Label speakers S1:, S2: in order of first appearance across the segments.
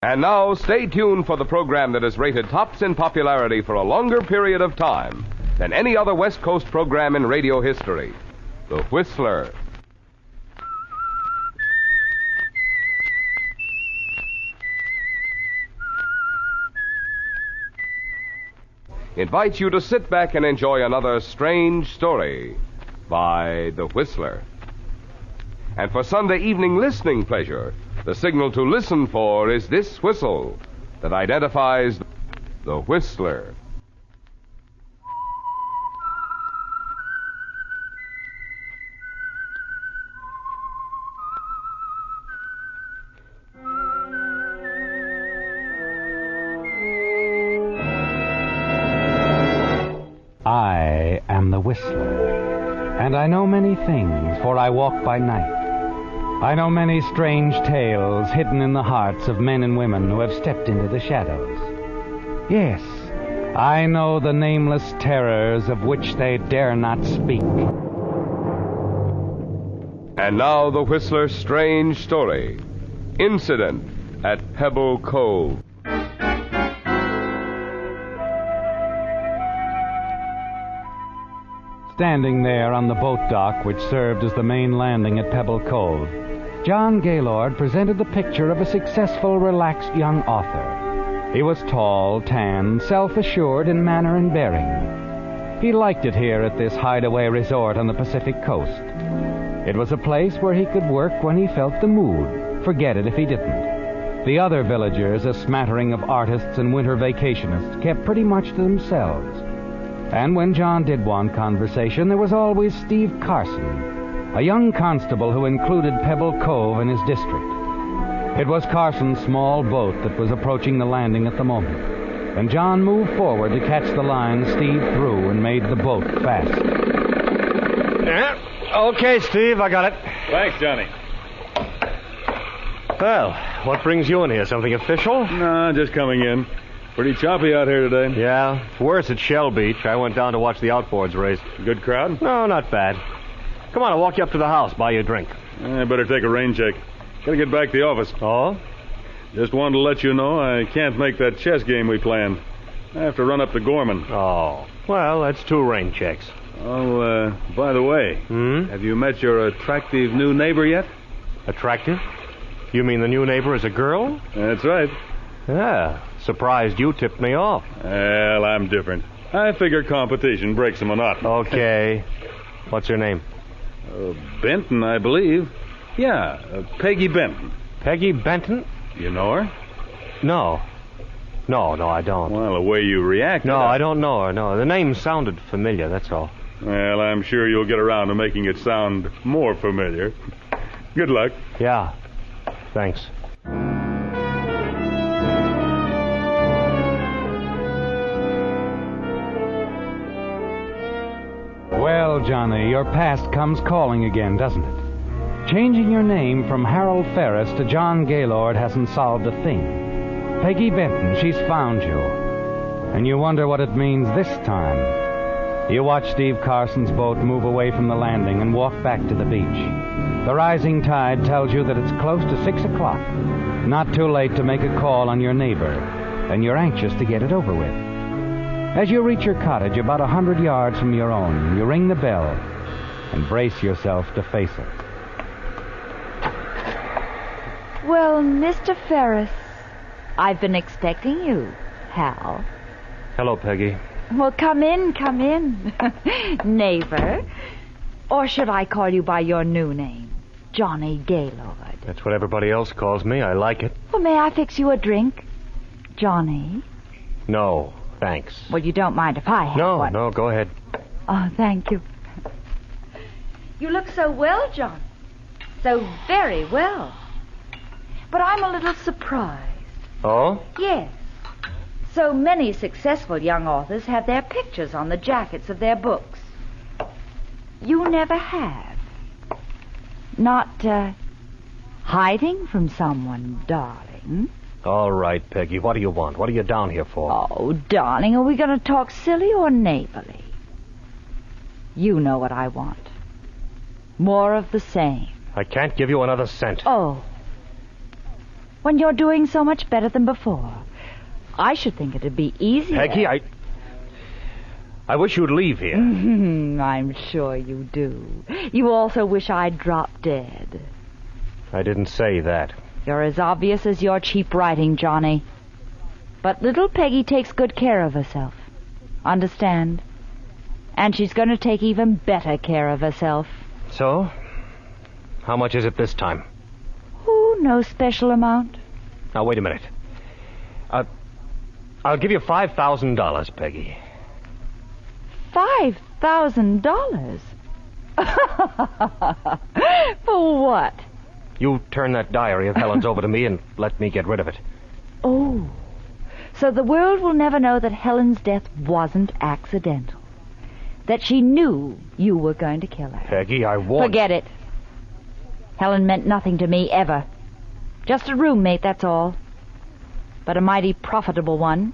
S1: And now, stay tuned for the program that is rated tops in popularity for a longer period of time than any other West Coast program in radio history, The Whistler. Invites you to sit back and enjoy another strange story by The Whistler. And for Sunday evening listening pleasure, the signal to listen for is this whistle that identifies The Whistler.
S2: I am the Whistler, and I know many things, for I walk by night. I know many strange tales hidden in the hearts of men and women who have stepped into the shadows. Yes, I know the nameless terrors of which they dare not speak.
S1: And now the Whistler's strange story. Incident at Pebble Cove.
S2: Standing there on the boat dock which served as the main landing at Pebble Cove, John Gaylord presented the picture of a successful, relaxed young author. He was tall, tan, self-assured in manner and bearing. He liked it here at this hideaway resort on the Pacific coast. It was a place where he could work when he felt the mood, forget it if he didn't. The other villagers, a smattering of artists and winter vacationists, kept pretty much to themselves. And when John did want conversation, there was always Steve Carson, a young constable who included Pebble Cove in his district. It was Carson's small boat that was approaching the landing at the moment, and John moved forward to catch the line Steve threw and made the boat fast.
S3: Yeah, okay, Steve, I got it.
S4: Thanks, Johnny.
S3: Well, what brings you in here? Something official?
S4: No, just coming in. Pretty choppy out here today.
S3: Yeah, it's worse at Shell Beach. I went down to watch the outboards race.
S4: Good crowd?
S3: No, not bad. Come on, I'll walk you up to the house, buy you a drink.
S4: I better take a rain check. Gotta get back to the office.
S3: Oh?
S4: Just wanted to let you know I can't make that chess game we planned. I have to run up to Gorman.
S3: Oh, well, that's 2 rain checks.
S4: Oh, by the way, have you met your attractive new neighbor yet?
S3: Attractive? You mean the new neighbor is a girl?
S4: That's right.
S3: Yeah, surprised you tipped me off.
S4: Well, I'm different. I figure competition breaks the monotony.
S3: Okay. What's her name?
S4: Benton, I believe. Yeah, Peggy Benton.
S3: Peggy Benton?
S4: You know her?
S3: No. No, I don't.
S4: Well, the way you reacted...
S3: No, I don't know her, no. The name sounded familiar, that's all.
S4: Well, I'm sure you'll get around to making it sound more familiar. Good luck.
S3: Yeah. Thanks.
S2: Well, Johnny, your past comes calling again, doesn't it? Changing your name from Harold Ferris to John Gaylord hasn't solved a thing. Peggy Benton, she's found you. And you wonder what it means this time. You watch Steve Carson's boat move away from the landing and walk back to the beach. The rising tide tells you that it's close to 6 o'clock. Not too late to make a call on your neighbor, and you're anxious to get it over with. As you reach your cottage about 100 yards from your own, you ring the bell and brace yourself to face it.
S5: Well, Mr. Ferris, I've been expecting you, Hal.
S3: Hello, Peggy.
S5: Well, come in. Neighbor. Or should I call you by your new name, Johnny Gaylord?
S3: That's what everybody else calls me. I like it.
S5: Well, may I fix you a drink, Johnny?
S3: No, thanks.
S5: Well, you don't mind if I have one?
S3: No, go ahead.
S5: Oh, thank you. You look so well, John. So very well. But I'm a little surprised.
S3: Oh?
S5: Yes. So many successful young authors have their pictures on the jackets of their books. You never have. Not, hiding from someone, darling.
S3: All right, Peggy. What do you want? What are you down here for?
S5: Oh, darling, are we going to talk silly or neighborly? You know what I want. More of the same.
S3: I can't give you another cent.
S5: Oh. when you're doing so much better than before? I should think it'd be easier.
S3: Peggy, I wish you'd leave here.
S5: I'm sure you do. You also wish I'd drop dead.
S3: I didn't say that.
S5: You're as obvious as your cheap writing, Johnny. But little Peggy takes good care of herself. Understand? And she's going to take even better care of herself.
S3: So? How much is it this time?
S5: Oh, no special amount.
S3: Now, wait a minute. I'll give you $5,000, Peggy.
S5: $5,000? For what?
S3: You turn that diary of Helen's over to me and let me get rid of it.
S5: Oh, so the world will never know that Helen's death wasn't accidental. That she knew you were going to kill her.
S3: Peggy, I won't.
S5: Forget it. Helen meant nothing to me, ever. Just a roommate, that's all. But a mighty profitable one,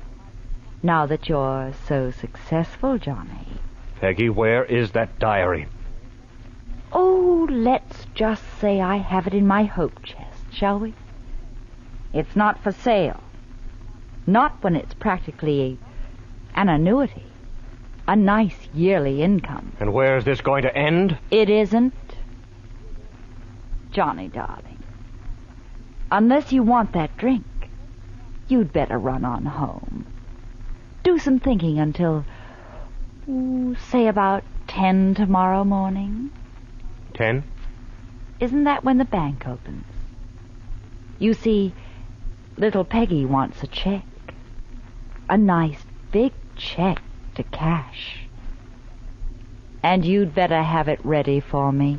S5: now that you're so successful, Johnny.
S3: Peggy, where is that diary?
S5: Oh, let's just say I have it in my hope chest, shall we? It's not for sale. Not when it's practically an annuity. A nice yearly income.
S3: And where is this going to end?
S5: It isn't. Johnny, darling. Unless you want that drink, you'd better run on home. Do some thinking until, say about 10 tomorrow morning.
S3: 10?
S5: Isn't that when the bank opens? You see, little Peggy wants a check. A nice big check to cash. And you'd better have it ready for me.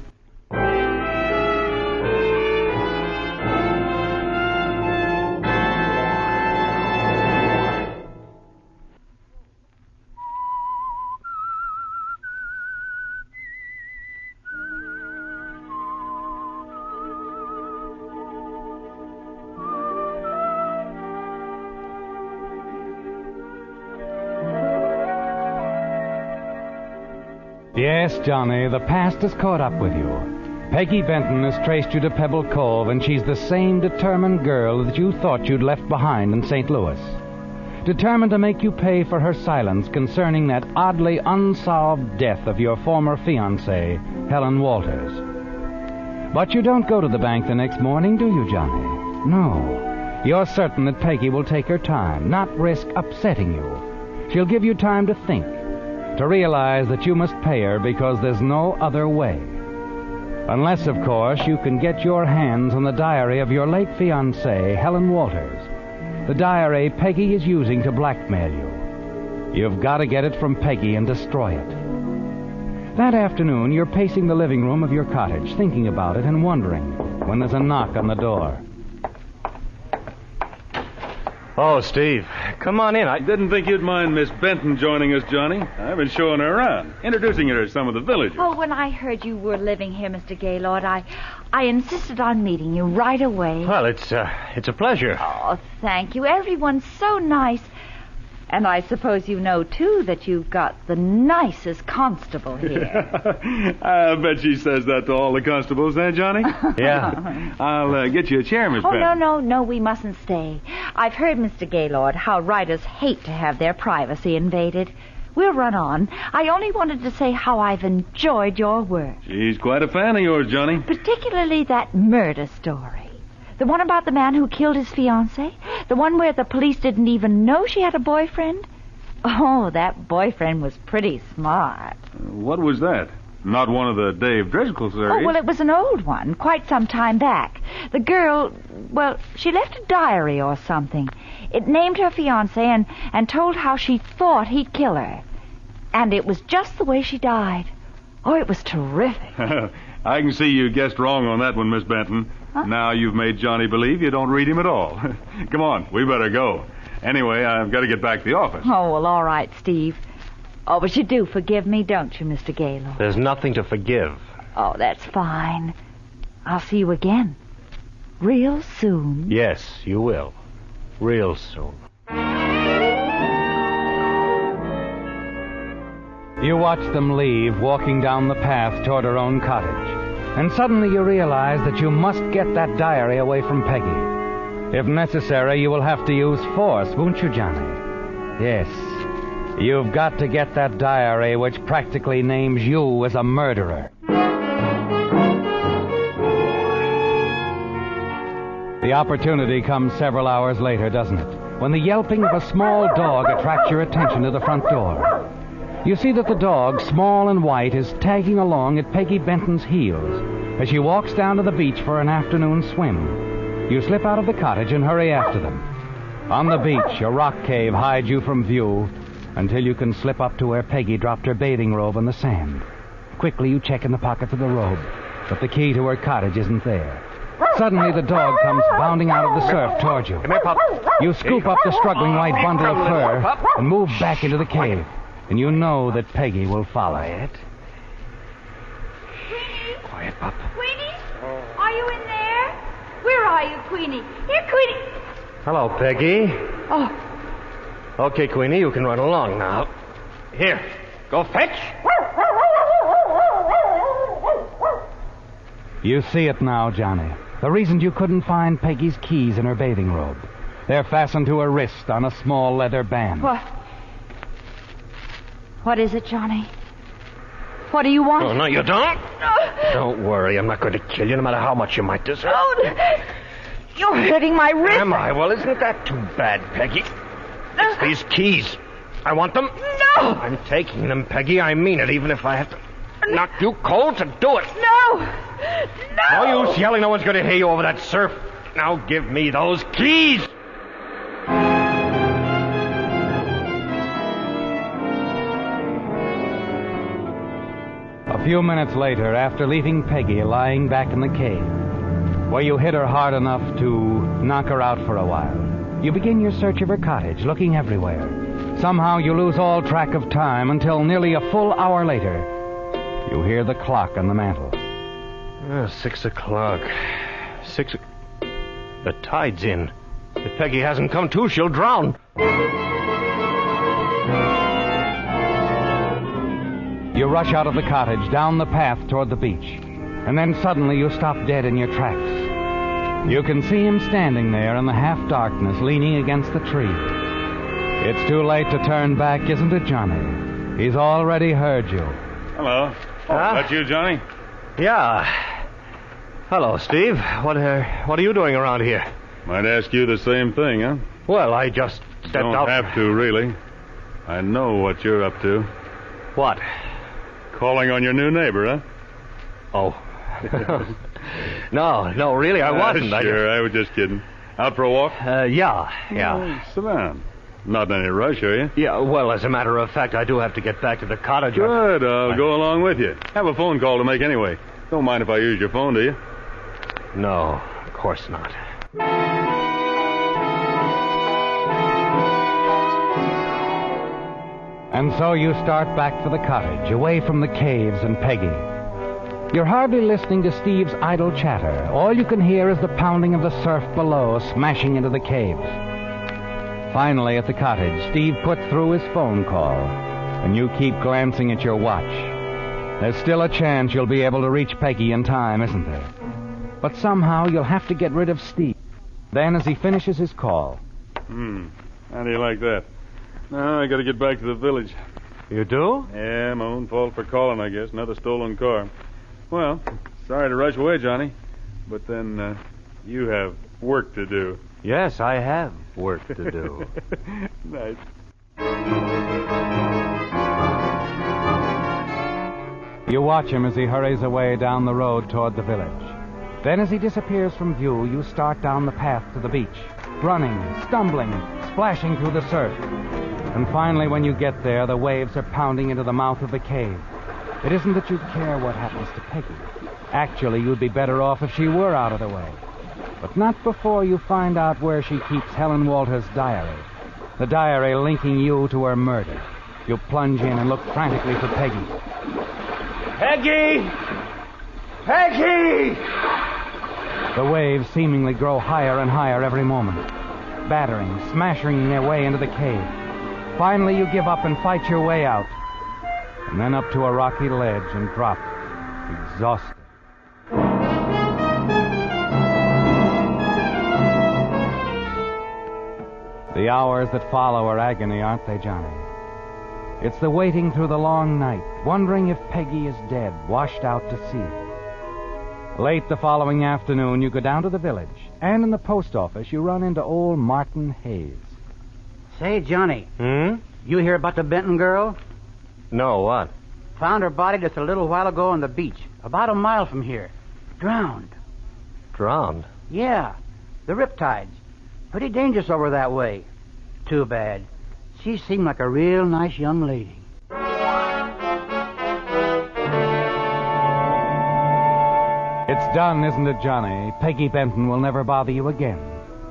S2: Yes, Johnny, the past has caught up with you. Peggy Benton has traced you to Pebble Cove, and she's the same determined girl that you thought you'd left behind in St. Louis. Determined to make you pay for her silence concerning that oddly unsolved death of your former fiancée, Helen Walters. But you don't go to the bank the next morning, do you, Johnny? No. You're certain that Peggy will take her time, not risk upsetting you. She'll give you time to think, to realize that you must pay her because there's no other way. Unless, of course, you can get your hands on the diary of your late fiancée, Helen Walters. The diary Peggy is using to blackmail you. You've got to get it from Peggy and destroy it. That afternoon, you're pacing the living room of your cottage, thinking about it and wondering, when there's a knock on the door.
S3: Oh, Steve, come on in.
S4: I didn't think you'd mind Miss Benton joining us, Johnny. I've been showing her around, introducing her to some of the villagers.
S5: Oh, when I heard you were living here, Mr. Gaylord, I insisted on meeting you right away.
S3: Well, it's a pleasure.
S5: Oh, thank you. Everyone's so nice. And I suppose you know, too, that you've got the nicest constable here.
S4: I bet she says that to all the constables, eh, Johnny?
S3: Yeah.
S4: I'll get you a chair, Miss Benton.
S5: No, we mustn't stay. I've heard, Mr. Gaylord, how writers hate to have their privacy invaded. We'll run on. I only wanted to say how I've enjoyed your work.
S4: She's quite a fan of yours, Johnny.
S5: Particularly that murder story. The one about the man who killed his fiancée? The one where the police didn't even know she had a boyfriend? Oh, that boyfriend was pretty smart.
S4: What was that? Not one of the Dave Driscoll series?
S5: Oh, well, it was an old one, quite some time back. The girl, well, she left a diary or something. It named her fiancé and told how she thought he'd kill her. And it was just the way she died. Oh, it was terrific.
S4: I can see you guessed wrong on that one, Miss Benton.
S5: Huh?
S4: Now you've made Johnny believe you don't read him at all. Come on, we better go. Anyway, I've got to get back to the office.
S5: Oh, well, all right, Steve. Oh, but you do forgive me, don't you, Mr. Gaylord?
S3: There's nothing to forgive.
S5: Oh, that's fine. I'll see you again. Real soon.
S3: Yes, you will. Real soon.
S2: You watch them leave, walking down the path toward her own cottage. And suddenly you realize that you must get that diary away from Peggy. If necessary, you will have to use force, won't you, Johnny? Yes. You've got to get that diary which practically names you as a murderer. The opportunity comes several hours later, doesn't it? When the yelping of a small dog attracts your attention to the front door. You see that the dog, small and white, is tagging along at Peggy Benton's heels as she walks down to the beach for an afternoon swim. You slip out of the cottage and hurry after them. On the beach, a rock cave hides you from view until you can slip up to where Peggy dropped her bathing robe on the sand. Quickly, you check in the pockets of the robe, but the key to her cottage isn't there. Suddenly, the dog comes bounding out of the surf towards you.
S3: Come here, Pup.
S2: You scoop up the struggling white bundle of fur and move back into the cave. And you know that Peggy will follow.
S3: Quiet, Pup.
S5: Queenie? Are you in there? Where are you, Queenie? Here, Queenie.
S3: Hello, Peggy.
S5: Oh,
S3: Okay, Queenie, you can run along now. Here, go fetch.
S2: You see it now, Johnny. The reason you couldn't find Peggy's keys in her bathing robe. They're fastened to her wrist on a small leather band.
S5: what is it, Johnny? What do you want?
S3: Oh, no, you don't?
S5: Oh,
S3: Don't worry, I'm not going to kill you, no matter how much you might deserve.
S5: oh, you're hurting my wrist.
S3: Am I? Well, isn't that too bad, Peggy? It's these keys. I want them.
S5: No!
S3: I'm taking them, Peggy. I mean it, even if I have to knock you cold to do it.
S5: No! No!
S3: No use yelling. No one's going to hear you over that surf. Now give me those keys.
S2: A few minutes later, after leaving Peggy lying back in the cave, where you hit her hard enough to knock her out for a while, you begin your search of her cottage, looking everywhere. Somehow you lose all track of time until nearly a full hour later, you hear the clock on the mantel.
S3: 6 o'clock. The tide's in. If Peggy hasn't come to, she'll drown.
S2: You rush out of the cottage, down the path toward the beach, and then suddenly you stop dead in your tracks. You can see him standing there in the half-darkness, leaning against the tree. It's too late to turn back, isn't it, Johnny? He's already heard you.
S4: Hello. That you, Johnny?
S3: Yeah. Hello, Steve. What are you doing around here?
S4: Might ask you the same thing, huh?
S3: Well, I just stepped
S4: Don't
S3: out.
S4: have to, really. I know what you're up to.
S3: What?
S4: Calling on your new neighbor, huh?
S3: Oh. No, really, I wasn't.
S4: Sure, I was just kidding. Out for a walk?
S3: Yeah.
S4: Sit down. Not in any rush, are you?
S3: Yeah, well, as a matter of fact, I do have to get back to the cottage.
S4: Good, I'll go along with you. Have a phone call to make anyway. Don't mind if I use your phone, do you?
S3: No, of course not.
S2: And so you start back for the cottage, away from the caves and Peggy. You're hardly listening to Steve's idle chatter. All you can hear is the pounding of the surf below, smashing into the caves. Finally, at the cottage, Steve puts through his phone call, and you keep glancing at your watch. There's still a chance you'll be able to reach Peggy in time, isn't there? But somehow you'll have to get rid of Steve. Then, as he finishes his call...
S4: How do you like that? Now, I gotta get back to the village.
S3: You do?
S4: Yeah, my own fault for calling, I guess. Another stolen car. Well, sorry to rush away, Johnny. But then, you have work to do.
S3: Yes, I have work to do.
S4: Nice.
S2: You watch him as he hurries away down the road toward the village. Then as he disappears from view, you start down the path to the beach, running, stumbling, splashing through the surf. And finally, when you get there, the waves are pounding into the mouth of the cave. It isn't that you care what happens to Peggy. Actually, you'd be better off if she were out of the way. But not before you find out where she keeps Helen Walter's diary. The diary linking you to her murder. You plunge in and look frantically for Peggy.
S3: Peggy! Peggy!
S2: The waves seemingly grow higher and higher every moment, battering, smashing their way into the cave. Finally, you give up and fight your way out, and then up to a rocky ledge and drop, exhausted. The hours that follow are agony, aren't they, Johnny? It's the waiting through the long night, wondering if Peggy is dead, washed out to sea. Late the following afternoon, you go down to the village, and in the post office, you run into old Martin Hayes.
S6: Say, Johnny,
S3: Hmm?
S6: you hear about the Benton girl?
S3: No, what?
S6: Found her body just a little while ago on the beach, about a mile from here. Drowned.
S3: Drowned?
S6: Yeah, the riptides. Pretty dangerous over that way. Too bad. She seemed like a real nice young lady.
S2: It's done, isn't it, Johnny? Peggy Benton will never bother you again.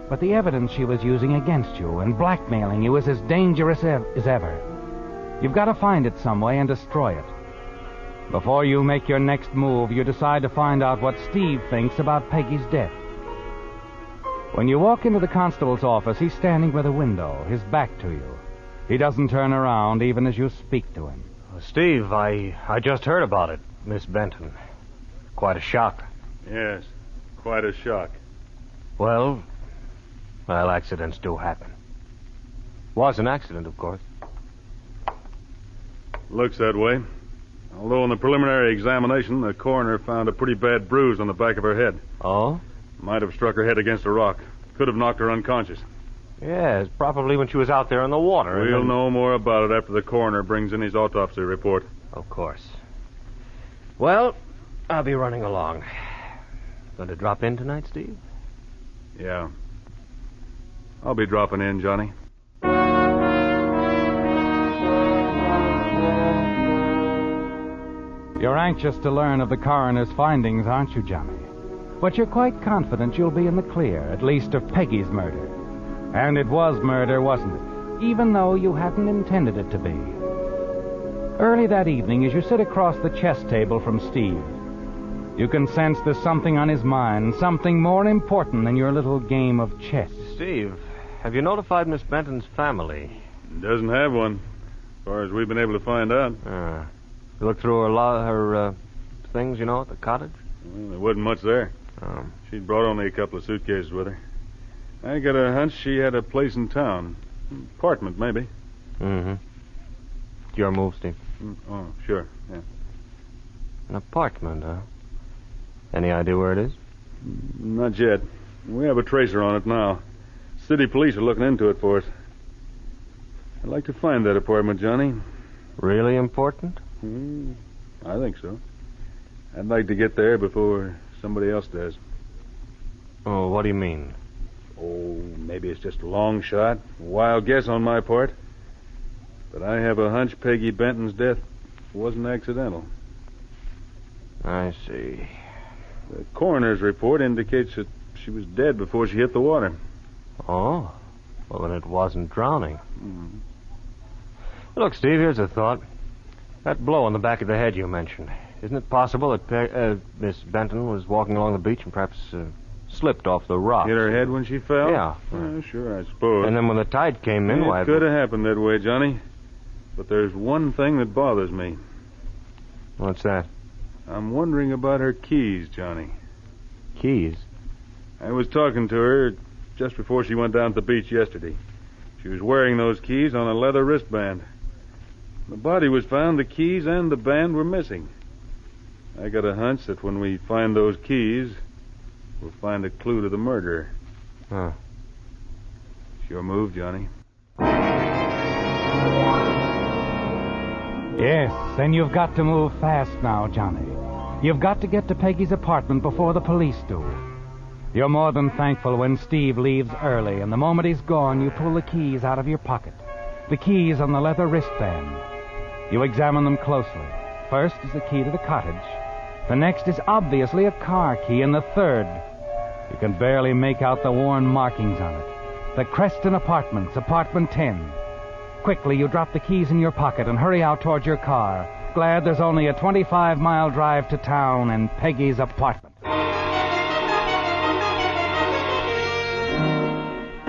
S2: But the evidence she was using against you and blackmailing you is as dangerous as ever. You've got to find it some way and destroy it. Before you make your next move, you decide to find out what Steve thinks about Peggy's death. When you walk into the constable's office, he's standing by the window, his back to you. He doesn't turn around even as you speak to him.
S3: Steve, I just heard about it, Miss Benton. Quite a shock.
S4: Yes, quite a shock.
S3: Well, accidents do happen. Was an accident, of course.
S4: Looks that way. Although in the preliminary examination, the coroner found a pretty bad bruise on the back of her head.
S3: Oh?
S4: Might have struck her head against a rock. Could have knocked her unconscious.
S3: Yes, probably when she was out there in the water.
S4: We'll know more about it after the coroner brings in his autopsy report.
S3: Of course. Well, I'll be running along. Going to drop in tonight, Steve?
S4: Yeah. I'll be dropping in, Johnny.
S2: You're anxious to learn of the coroner's findings, aren't you, Johnny? But you're quite confident you'll be in the clear, at least of Peggy's murder. And it was murder, wasn't it? Even though you hadn't intended it to be. Early that evening, as you sit across the chess table from Steve, you can sense there's something on his mind, something more important than your little game of chess.
S3: Steve, have you notified Miss Benton's family?
S4: Doesn't have one, as far as we've been able to find out.
S3: You looked through her things, at the cottage?
S4: Well, there wasn't much there.
S3: Oh.
S4: She'd brought only a couple of suitcases with her. I got a hunch she had a place in town. Apartment, maybe.
S3: Mm-hmm. Your move, Steve.
S4: Oh, sure, yeah.
S3: An apartment, huh? Any idea where it is?
S4: Not yet. We have a tracer on it now. City police are looking into it for us. I'd like to find that apartment, Johnny.
S3: Really important?
S4: I think so. I'd like to get there before somebody else does.
S3: Oh, what do you mean?
S4: Oh, maybe it's just a long shot. A wild guess on my part. But I have a hunch Peggy Benton's death wasn't accidental.
S3: I see.
S4: The coroner's report indicates that she was dead before she hit the water.
S3: Oh? Well, then it wasn't drowning. Look, Steve, here's a thought. That blow on the back of the head you mentioned. Isn't it possible that Miss Benton was walking along the beach and perhaps slipped off the rock?
S4: Hit her head when she fell?
S3: Yeah.
S4: Sure, I suppose.
S3: And then when the tide came in,
S4: It could have happened that way, Johnny. But there's one thing that bothers me.
S3: What's that?
S4: I'm wondering about her keys, Johnny.
S3: Keys?
S4: I was talking to her just before she went down to the beach yesterday. She was wearing those keys on a leather wristband. The body was found, the keys and the band were missing. I got a hunch that when we find those keys, we'll find a clue to the murder.
S3: Huh.
S4: Sure move, Johnny.
S2: Yes, and you've got to move fast now, Johnny. You've got to get to Peggy's apartment before the police do. You're more than thankful when Steve leaves early, and the moment he's gone, you pull the keys out of your pocket. The keys on the leather wristband. You examine them closely. First is the key to the cottage. The next is obviously a car key, and the third, you can barely make out the worn markings on it. The Creston Apartments, apartment 10. Quickly, you drop the keys in your pocket and hurry out towards your car, glad there's only a 25-mile drive to town and Peggy's apartment.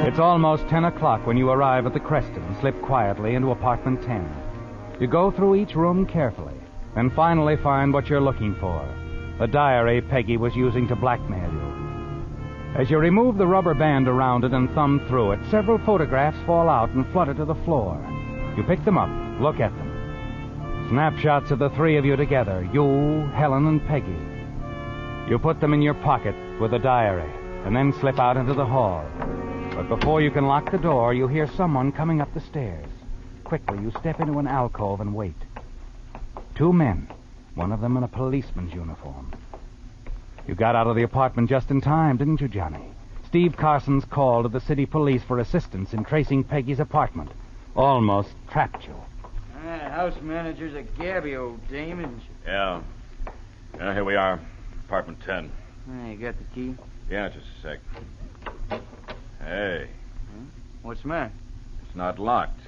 S2: It's almost 10 o'clock when you arrive at the Creston and slip quietly into apartment 10. You go through each room carefully and finally find what you're looking for, the diary Peggy was using to blackmail you. As you remove the rubber band around it and thumb through it, several photographs fall out and flutter to the floor. You pick them up, look at them. Snapshots of the three of you together, you, Helen, and Peggy. You put them in your pocket with the diary and then slip out into the hall. But before you can lock the door, you hear someone coming up the stairs. Quickly, you step into an alcove and wait. Two men, one of them in a policeman's uniform. You got out of the apartment just in time, didn't you, Johnny? Steve Carson's call to the city police for assistance in tracing Peggy's apartment almost trapped you.
S6: That house manager's a gabby old dame, isn't she?
S7: Yeah. Here we are. Apartment 10.
S6: You got the key?
S7: Yeah, just a sec. Hey,
S6: What's the matter?
S7: it's not locked.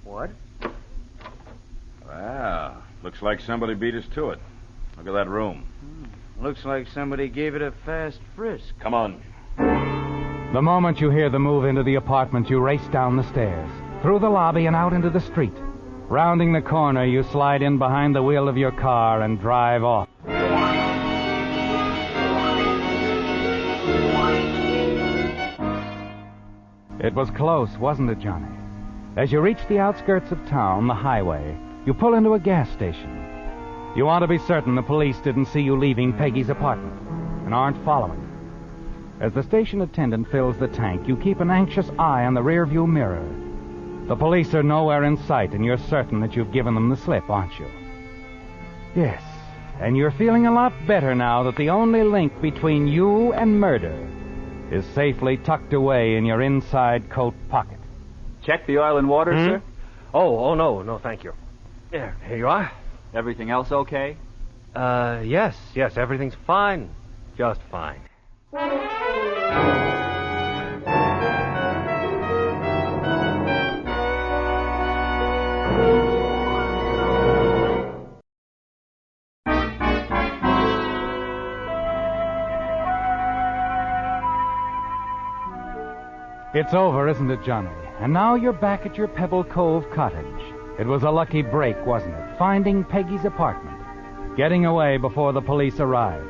S6: What?
S7: Wow. Looks like somebody beat us to it. Look at that room.
S6: Looks like somebody gave it a fast frisk.
S7: Come on.
S2: The moment you hear the move into the apartment, you race down the stairs, through the lobby and out into the street. Rounding the corner, you slide in behind the wheel of your car and drive off. It was close, wasn't it, Johnny? As you reach the outskirts of town, the highway, you pull into a gas station. You want to be certain the police didn't see you leaving Peggy's apartment and aren't following. As the station attendant fills the tank, you keep an anxious eye on the rearview mirror. The police are nowhere in sight, and you're certain that you've given them the slip, aren't you? Yes, and you're feeling a lot better now that the only link between you and murder is safely tucked away in your inside coat pocket.
S8: Check the oil and water, sir?
S3: Oh, no, thank you. Here you are.
S8: Everything else okay?
S3: Yes, everything's fine. Just fine.
S2: It's over, isn't it, Johnny? And now you're back at your Pebble Cove cottage. It was a lucky break, wasn't it? Finding Peggy's apartment. Getting away before the police arrived.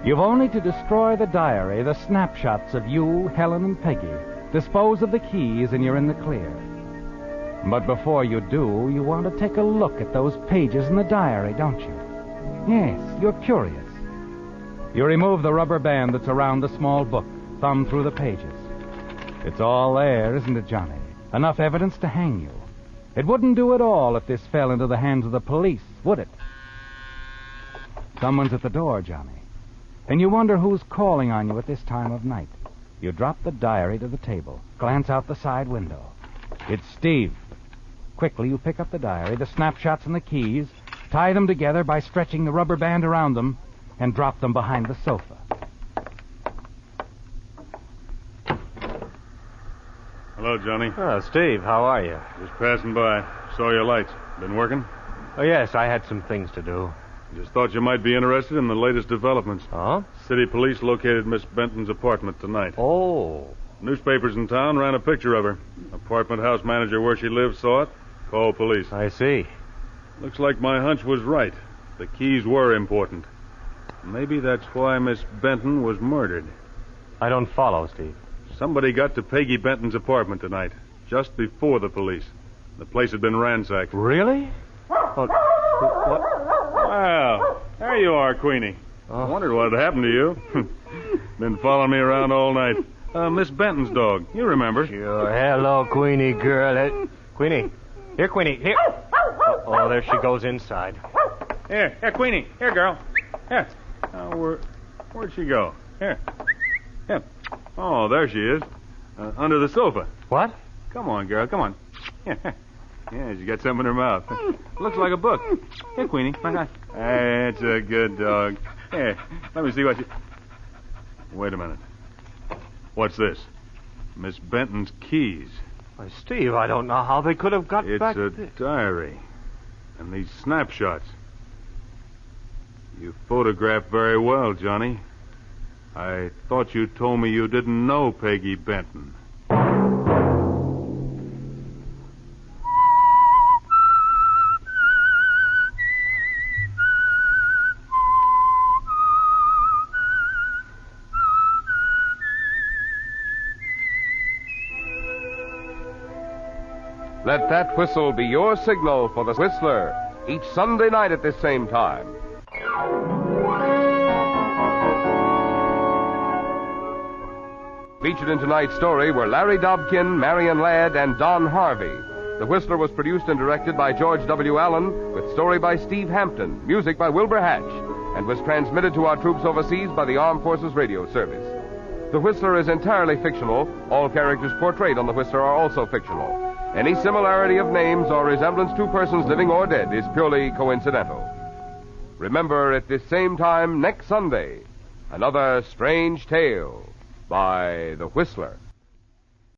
S2: You've only to destroy the diary, the snapshots of you, Helen, and Peggy. Dispose of the keys, and you're in the clear. But before you do, you want to take a look at those pages in the diary, don't you? Yes, you're curious. You remove the rubber band that's around the small book, thumb through the pages. It's all there, isn't it, Johnny? Enough evidence to hang you. It wouldn't do at all if this fell into the hands of the police, would it? Someone's at the door, Johnny. And you wonder who's calling on you at this time of night. You drop the diary to the table, glance out the side window. It's Steve. Quickly, you pick up the diary, the snapshots and the keys, tie them together by stretching the rubber band around them, and drop them behind the sofa.
S4: Hello, Johnny.
S3: Oh, Steve, how are you?
S4: Just passing by. Saw your lights. Been working?
S3: Oh, yes, I had some things to do.
S4: Just thought you might be interested in the latest developments.
S3: Oh?
S4: City police located Miss Benton's apartment tonight.
S3: Oh.
S4: Newspapers in town ran a picture of her. Apartment house manager where she lives saw it. Called police.
S3: I see.
S4: Looks like my hunch was right. The keys were important. Maybe that's why Miss Benton was murdered.
S3: I don't follow, Steve.
S4: Somebody got to Peggy Benton's apartment tonight, just before the police. The place had been ransacked.
S3: Really? Oh, what?
S4: Wow. There you are, Queenie. I wondered what had happened to you. Been following me around all night. Miss Benton's dog. You remember.
S3: Sure. Hello, Queenie girl. Queenie. Here, Queenie. Here. Oh, there she goes inside.
S4: Here, Queenie. Here, girl. Here. Where'd she go? Here. Oh, there she is. Under the sofa.
S3: What?
S4: Come on, girl. Come on. Yeah, she's got something in her mouth. Looks like a book. Here, Queenie. Hey, it's a good dog. Here, let me see what you... Wait a minute. What's this? Miss Benton's keys.
S3: Why, Steve, I don't know how they could have got back...
S4: It's a diary. And these snapshots. You photographed very well, Johnny. I thought you told me you didn't know Peggy Benton.
S1: Let that whistle be your signal for the Whistler each Sunday night at this same time. Featured in tonight's story were Larry Dobkin, Marion Ladd, and Don Harvey. The Whistler was produced and directed by George W. Allen, with story by Steve Hampton, music by Wilbur Hatch, and was transmitted to our troops overseas by the Armed Forces Radio Service. The Whistler is entirely fictional. All characters portrayed on The Whistler are also fictional. Any similarity of names or resemblance to persons living or dead is purely coincidental. Remember, at this same time next Sunday, another strange tale by The Whistler.